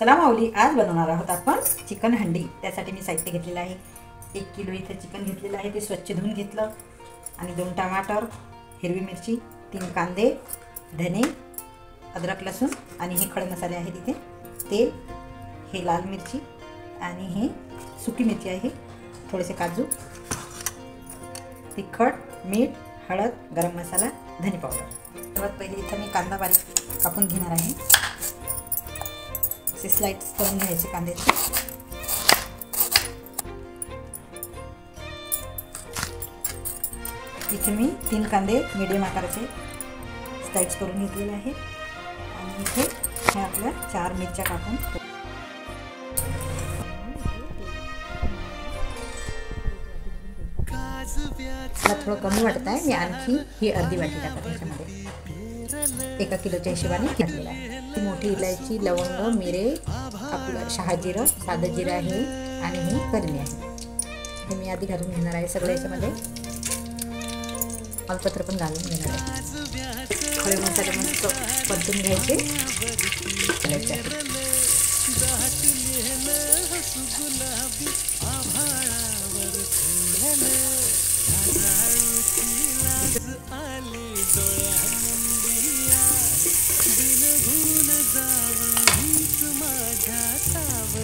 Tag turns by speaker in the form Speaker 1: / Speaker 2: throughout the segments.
Speaker 1: चला माऊली, आज बनवणार आहोत आपण चिकन हंडी। त्यासाठी मी साहित्य घेतलेलं आहे। 1 किलो इथे चिकन घेतलेलं आहे, ते स्वच्छ धुवून घेतलं आणि 2 टमाटर, हिरवी मिरची, 3 कांदे, धने, अद्रक लसूण आणि हे खडे मसाले आहेत इथे, तेल, हे लाल मिरची आणि हे सुकी मिरची आहे, थोडेसे काजू, तिखट, मीठ, हळद, गरम मसाला, धने पावडर। सर्वात पहिले इथे मी कांदा बारीक कापून घेणार आहे। असे स्लाइड्स करून घ्यायचे कांद्याचे। इथे मी 3 कांदे मीडियम आकाराचे स्लाइड्स करून घेतलेले आहे आणि इथे हे आपल्या 4 मिरच्या कापून मला थोडं कमी वाटत आहे, मी आणखी ही अर्धी वाटी टाकते त्याच्यामध्ये। 1 किलोच्या हिशोबाने घेतलेला आहे। ती मोठी इलायची, लवंग, मिरे, आपलं शहाजिरं, साधं जिरं आहे आणि ही कलमी आहे। हे मी आधी घालून घेणार आहे सगळं याच्यामध्ये। तमालपत्र पण घालून घेणार आहे। खडे मसाले मस्त परतून घ्यायचे।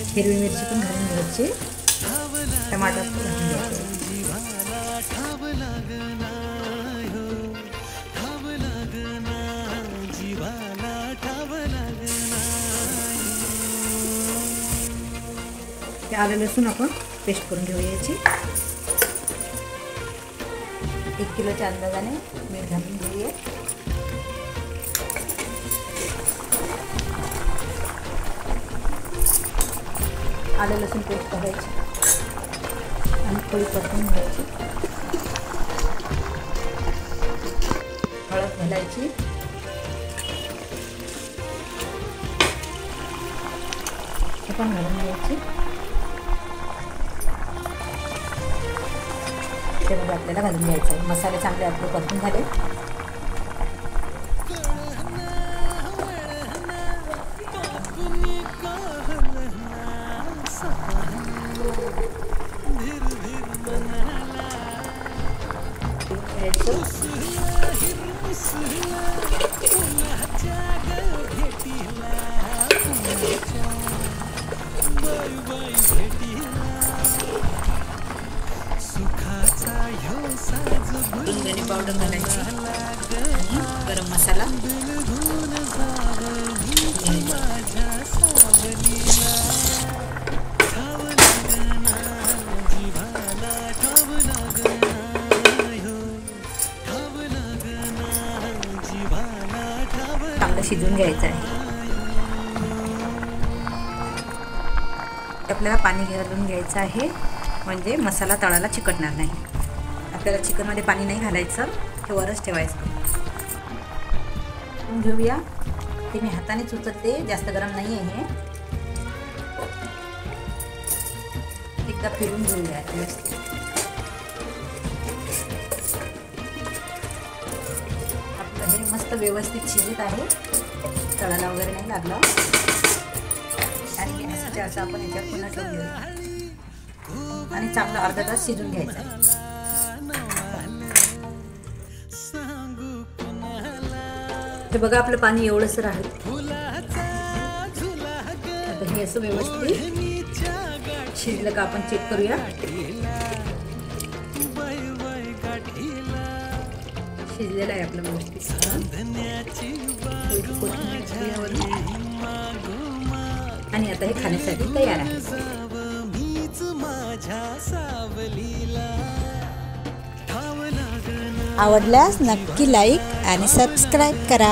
Speaker 1: हिरवी मिरची पण घालून घ्यायची, टमाटर पण घालून घ्यायचे। आलं लसूण आपण पेस्ट करून घेऊया याची। 1 किलोच्या अंदाजाने मीठ घालून घेऊया। आलं लसूण पेस्ट करायची आणि थोडी परतून घ्यायची। हळद घालायची, हे पण घालून घ्यायची। त्यामध्ये आपल्याला घालून घ्यायचं आहे। मसाले चांगले आपले परतून झाले। धने पावडर घालायची आणि गरम मसाला, चांगलं शिजवून घ्यायचं आहे। आपल्याला पाणी घालून घ्यायचं आहे, म्हणजे मसाला तळाला चिकटणार नाही। आपल्याला चिकनमध्ये पाणी नाही घालायचं, ते वरच ठेवायचं। घेऊया, ते मी हातानेच उचलते, जास्त गरम नाही आहे हे। एकदा फिरून घेऊया व्यवस्थित। आपलं हे मस्त व्यवस्थित शिजत आहे, तळाला वगैरे नाही लागलं। आणि असं आपण याच्यात पुन्हा ठेवून घेऊया आणि चांगलं अर्धा तास शिजून घ्यायचं आहे। हे बघा, आपलं पाणी एवढंच राहील। आता हे असं व्यवस्थित शिजलं का आपण चेक करूया। शिजलेलं आहे आपलं व्यवस्थित आणि आता हे खाण्यासाठी तयार आहे। आवडल्यास नक्की लाईक आणि सबस्क्राईब करा।